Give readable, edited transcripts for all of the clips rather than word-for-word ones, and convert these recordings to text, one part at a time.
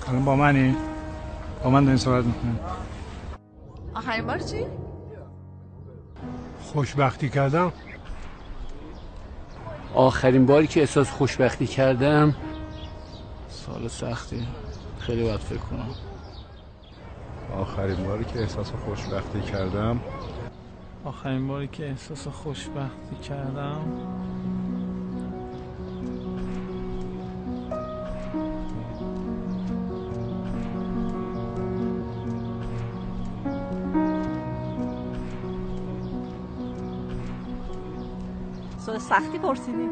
الان با منی؟ با من دارین صحبت میکنین؟ آخرین بار چی؟ خوشبختی کردم. آخرین باری که احساس خوشبختی کردم سال سختی، خیلی باید فکر کنم. آخرین باری که احساس خوشبختی کردم آخرین باری که احساس خوشبختی کردم سوال سختی پرسیدیم.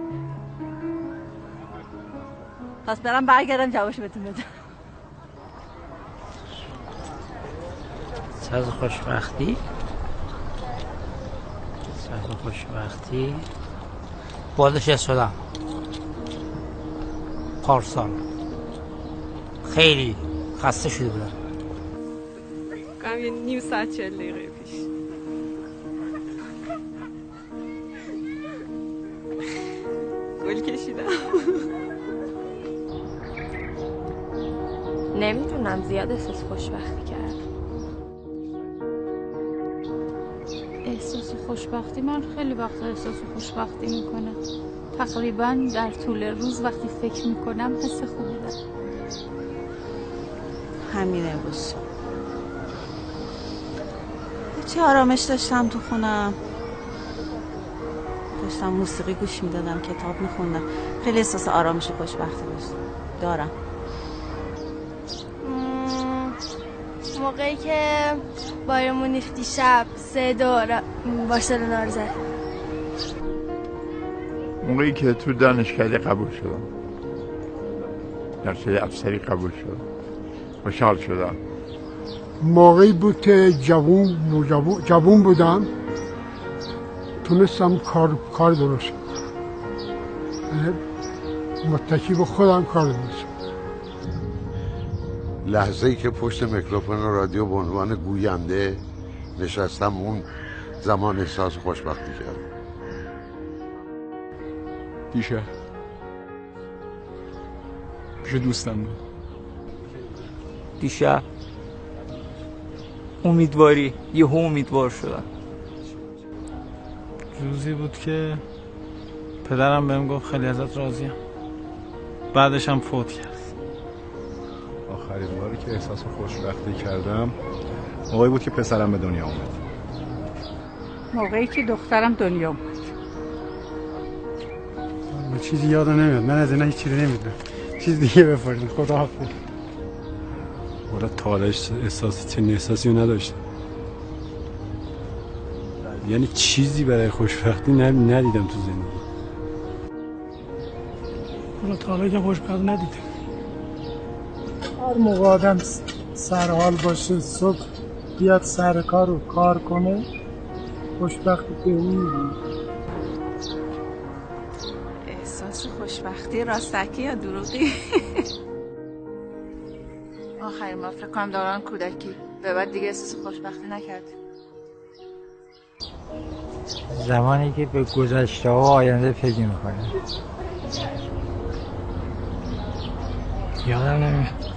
پس برم برگردم جوابشو بهتون بدم. ساز خوشبختی بازنشسته شدم پارسال. خیلی خسته شده بودم. یه نیم ساعت 40 دقیقه پیش. گل کشیدم. نمیدونم، زیاد احساس خوشبختی کرد. احساس خوشبختی، من خیلی وقت احساس خوشبختی میکنم. تقریبا در طول روز وقتی فکر میکنم حس خوبی دارم. همین امروز چه آرامش داشتم تو خونم. داشتم موسیقی گوش میدادم، کتاب میخوندم. خیلی احساس آرامش و خوشبختی دارم. موقعی که بایر مونیخ دیشب 3-2 بارسلونا رو زد. موقعی که تو دانشکده قبول شدم، درس افسری قبول شدم، خوشحال شدم. موقعی بود که جوون بودم، تونستم کار درست کنم، متکی به خودم کار درست کنم. لحظه‌ای که پشت میکروفون رادیو به عنوان گوینده نشستم، اون زمان احساس خوشبختی کردم. دیشب پیش دوستم بود. دیشب امیدواری، یهو امیدوار شدم. روزی بود که پدرم بهم گفت خیلی ازت راضیم. بعدش هم فوت کرد. آخرین باری که احساس خوشبختی کردم موقعی بود که پسرم به دنیا اومد. موقعی که دخترم دنیا اومد. چیزی یادم نمیاد. من از اینا هیچ چیزی نمیدونم. چیز دیگه بفرمایید. خداحافظ. والا تالش احساس چنین احساسی رو نداشتم. یعنی چیزی برای خوشبختی ندیدم تو زندگی. والا تا حالا که خوشبخت ندیدم. هر موقع آدم سرحال باشه، صبح بیاد سر کار رو کار کنه، خوشبختی به اون می‌بینه. احساس خوشبختی راستکی یا دروغی؟ آخرین بار فکر کنم دوران کودکی. به بعد دیگه احساس خوشبختی نکردیم. زمانی که به گذشته و آینده فکر میکنه. یادم نمیاد.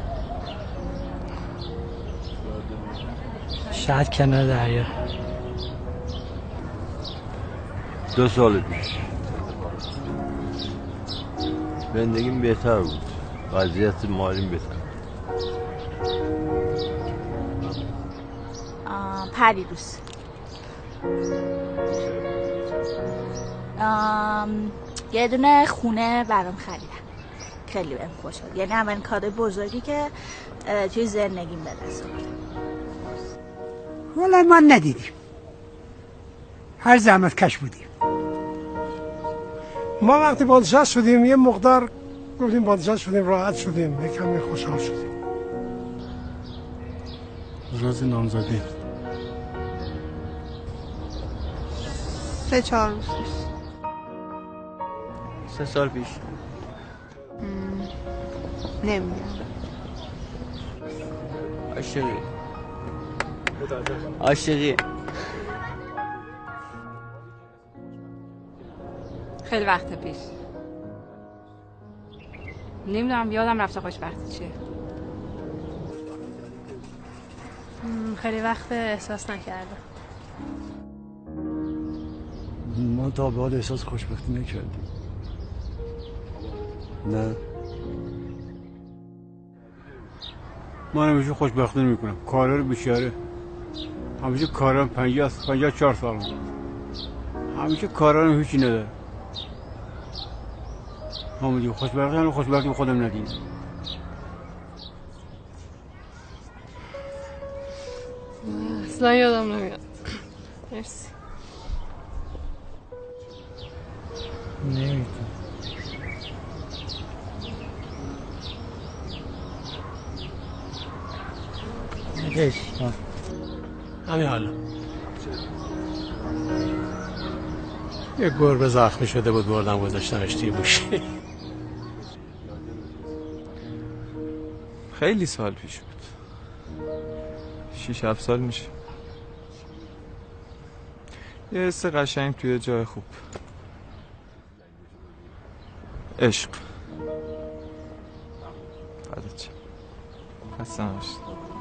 شاید کنار دریا. 2 سال پیش زندگیم بهتر بود، وضعیت مالیم بهتر. پریروز یه دونه خونه برام خریدم. خیلی بهم خوش شد. یعنی اولین کادوی بزرگی که توی زندگیم به دست آوردم. والا ما ندیدیم. هر زحمت کش بودیم. ما وقتی بازنشسته شدیم یه مقدار گفتیم بازنشسته شدیم، راحت شدیم، یه کمی خوشحال شدیم. روز نامزدی 3-4 روز پیش. 3 سال پیش. نمیگم. عاشقی خیلی وقت پیش. نمیدونم، یادم رفته خوشبختی چیه. خیلی وقت احساس نکردم. ما تا به حال احساس خوشبختی نکردیم. نه من همیشه خوشبختی نمیکنم. کارا رو بیچاره همیشه کارم 54 سال همیشه کارا رو هیچی نداره. همونجور خوشبختی به خودم ندیدم. اصلا یادم نمیاد. مرسی. نمیتونم. همین حالا یه گربه زخمی شده بود بردم گذاشتمش توی گوشه. خیلی سال پیش بود. 6-7 سال میشه. یه حس قشنگ توی جای خوب. عشق. فدات شم. خسته نباشید.